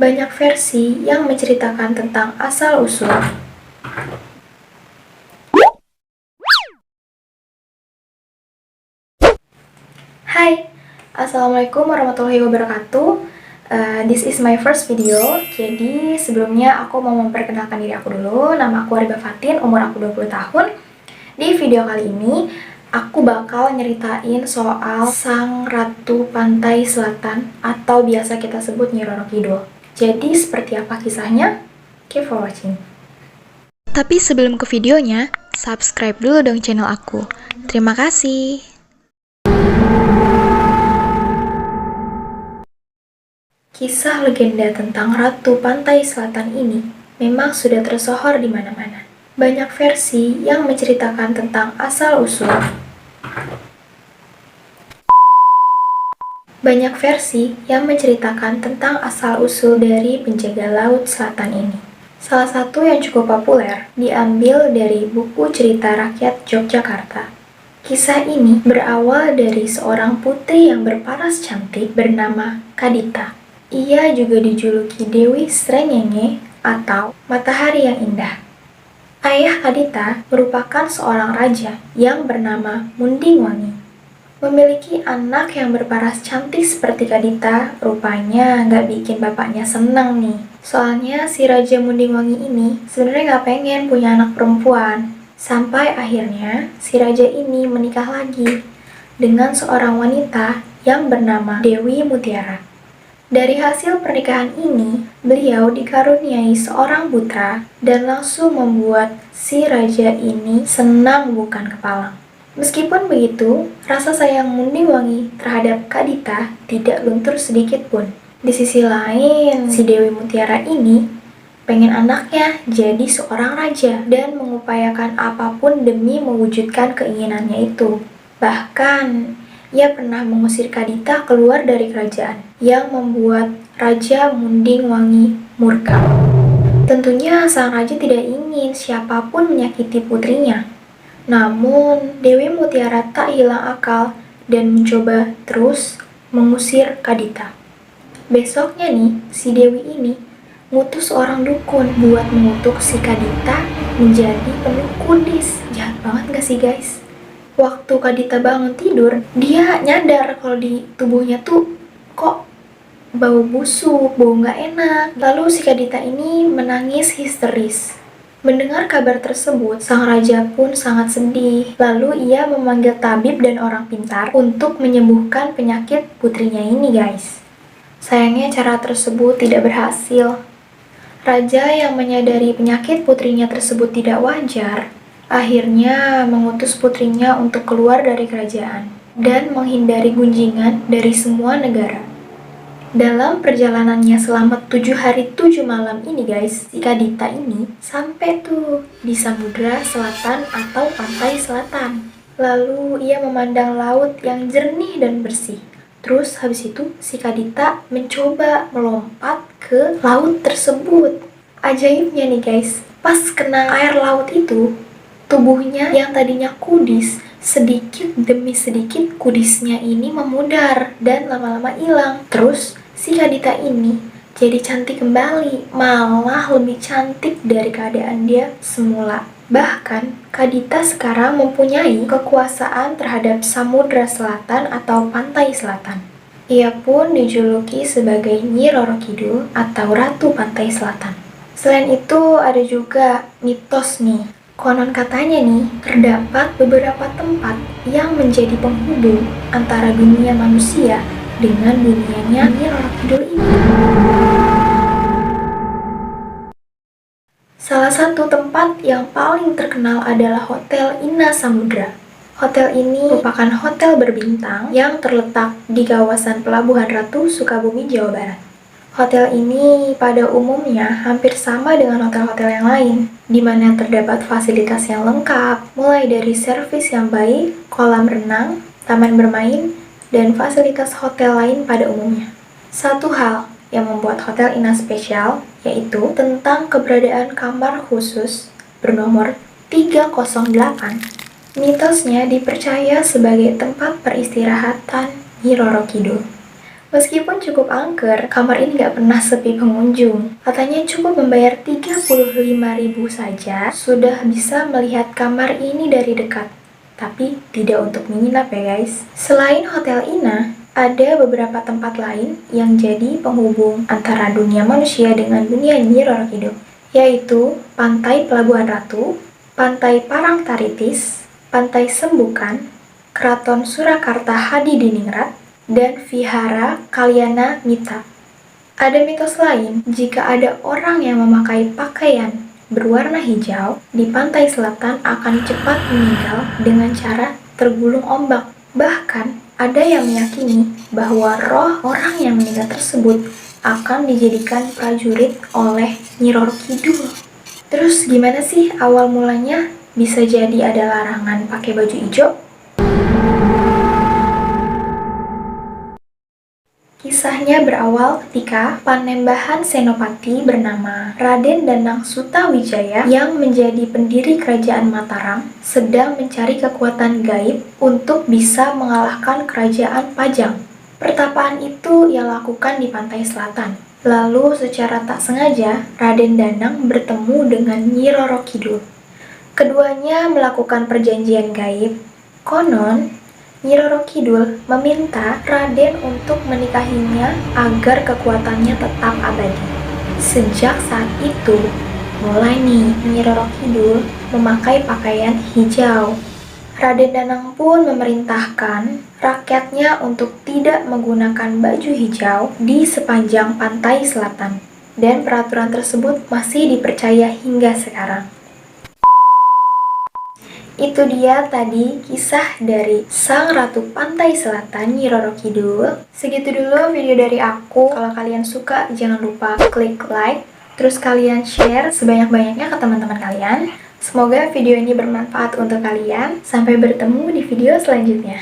Banyak versi yang menceritakan tentang asal-usul. Hai, Assalamualaikum warahmatullahi wabarakatuh. This is my first video. Jadi sebelumnya aku mau memperkenalkan diri aku dulu. Nama aku Ariba Fatin, umur aku 20 tahun. Di video kali ini aku bakal nyeritain soal Sang Ratu Pantai Selatan atau biasa kita sebut Nyi Roro Kidul. Jadi seperti apa kisahnya? Keep for watching. Tapi sebelum ke videonya, subscribe dulu dong channel aku. Terima kasih. Kisah legenda tentang Ratu Pantai Selatan ini memang sudah tersohor di mana-mana. Banyak versi yang menceritakan tentang asal-usul. Banyak versi yang menceritakan tentang asal-usul dari penjaga laut selatan ini. Salah satu yang cukup populer diambil dari buku cerita rakyat Yogyakarta. Kisah ini berawal dari seorang putri yang berparas cantik bernama Kadita. Ia juga dijuluki Dewi Srengenge atau Matahari yang Indah. Ayah Kadita merupakan seorang raja yang bernama Mundingwangi. Memiliki anak yang berparas cantik seperti Kadita, rupanya nggak bikin bapaknya senang nih. Soalnya si Raja Mundingwangi ini sebenarnya nggak pengen punya anak perempuan. Sampai akhirnya si raja ini menikah lagi dengan seorang wanita yang bernama Dewi Mutiara. Dari hasil pernikahan ini, beliau dikaruniai seorang putra dan langsung membuat si raja ini senang bukan kepalang. Meskipun begitu, rasa sayang Mundingwangi terhadap Kadita tidak luntur sedikit pun. Di sisi lain, si Dewi Mutiara ini pengen anaknya jadi seorang raja dan mengupayakan apapun demi mewujudkan keinginannya itu. Bahkan, ia pernah mengusir Kadita keluar dari kerajaan, yang membuat Raja Mundingwangi murka. Tentunya sang raja tidak ingin siapapun menyakiti putrinya. Namun, Dewi Mutiara tak hilang akal dan mencoba terus mengusir Kadita. Besoknya nih, si Dewi ini ngutus seorang dukun buat mengutuk si Kadita menjadi penuh kudis. Jahat banget gak sih guys? Waktu Kadita bangun tidur, dia nyadar kalau di tubuhnya tuh kok bau busuk, bau nggak enak. Lalu si Kadita ini menangis histeris. Mendengar kabar tersebut, sang raja pun sangat sedih. Lalu ia memanggil tabib dan orang pintar untuk menyembuhkan penyakit putrinya ini guys. Sayangnya cara tersebut tidak berhasil. Raja yang menyadari penyakit putrinya tersebut tidak wajar, akhirnya mengutus putrinya untuk keluar dari kerajaan dan menghindari gunjingan dari semua negara. Dalam perjalanannya selama 7 hari 7 malam ini guys, si Kadita ini sampai tuh di Samudra Selatan atau Pantai Selatan. Lalu ia memandang laut yang jernih dan bersih. Terus habis itu si Kadita mencoba melompat ke laut tersebut. Ajaibnya nih guys, pas kena air laut itu, tubuhnya yang tadinya kudis, sedikit demi sedikit kudisnya ini memudar dan lama-lama hilang. Terus si Kadita ini jadi cantik kembali, malah lebih cantik dari keadaan dia semula. Bahkan Kadita sekarang mempunyai kekuasaan terhadap Samudra Selatan atau Pantai Selatan. Ia pun dijuluki sebagai Nyi Roro Kidul atau Ratu Pantai Selatan. Selain itu ada juga mitos nih. Konon katanya nih, terdapat beberapa tempat yang menjadi penghubung antara dunia manusia dengan dunianya Nyi Roro Kidul ini. Salah satu tempat yang paling terkenal adalah Hotel Inna Samudra. Hotel ini merupakan hotel berbintang yang terletak di kawasan Pelabuhan Ratu, Sukabumi, Jawa Barat. Hotel ini pada umumnya hampir sama dengan hotel-hotel yang lain, di mana terdapat fasilitas yang lengkap, mulai dari servis yang baik, kolam renang, taman bermain, dan fasilitas hotel lain pada umumnya. Satu hal yang membuat Hotel Inna spesial, yaitu tentang keberadaan kamar khusus bernomor 308. Mitosnya dipercaya sebagai tempat peristirahatan Nyi Roro Kidul. Meskipun cukup angker, kamar ini nggak pernah sepi pengunjung. Katanya cukup membayar 35.000 saja, sudah bisa melihat kamar ini dari dekat. Tapi tidak untuk menginap ya guys. Selain Hotel Ina, ada beberapa tempat lain yang jadi penghubung antara dunia manusia dengan dunia Nyi Roro Kidul, yaitu Pantai Pelabuhan Ratu, Pantai Parangtaritis, Pantai Sembukan, Keraton Surakarta Hadidiningrat, dan Vihara Kalyana Mita. Ada mitos lain, jika ada orang yang memakai pakaian berwarna hijau di pantai selatan akan cepat meninggal dengan cara tergulung ombak. Bahkan, ada yang meyakini bahwa roh orang yang meninggal tersebut akan dijadikan prajurit oleh Nyi Roro Kidul. Terus gimana sih awal mulanya bisa jadi ada larangan pakai baju hijau? Kisahnya berawal ketika Panembahan Senopati bernama Raden Danang Sutawijaya yang menjadi pendiri kerajaan Mataram sedang mencari kekuatan gaib untuk bisa mengalahkan kerajaan Pajang. Pertapaan itu ia lakukan di pantai selatan. Lalu secara tak sengaja Raden Danang bertemu dengan Nyi Roro Kidul. Keduanya melakukan perjanjian gaib. Konon, Nyi Roro Kidul meminta Raden untuk menikahinya agar kekuatannya tetap abadi. Sejak saat itu, mulai nih Nyi Roro Kidul memakai pakaian hijau. Raden Danang pun memerintahkan rakyatnya untuk tidak menggunakan baju hijau di sepanjang pantai selatan. Dan peraturan tersebut masih dipercaya hingga sekarang. Itu dia tadi kisah dari Sang Ratu Pantai Selatan Nyi Roro Kidul. Segitu dulu video dari aku. Kalau kalian suka jangan lupa klik like, terus kalian share sebanyak-banyaknya ke teman-teman kalian. Semoga video ini bermanfaat untuk kalian. Sampai bertemu di video selanjutnya.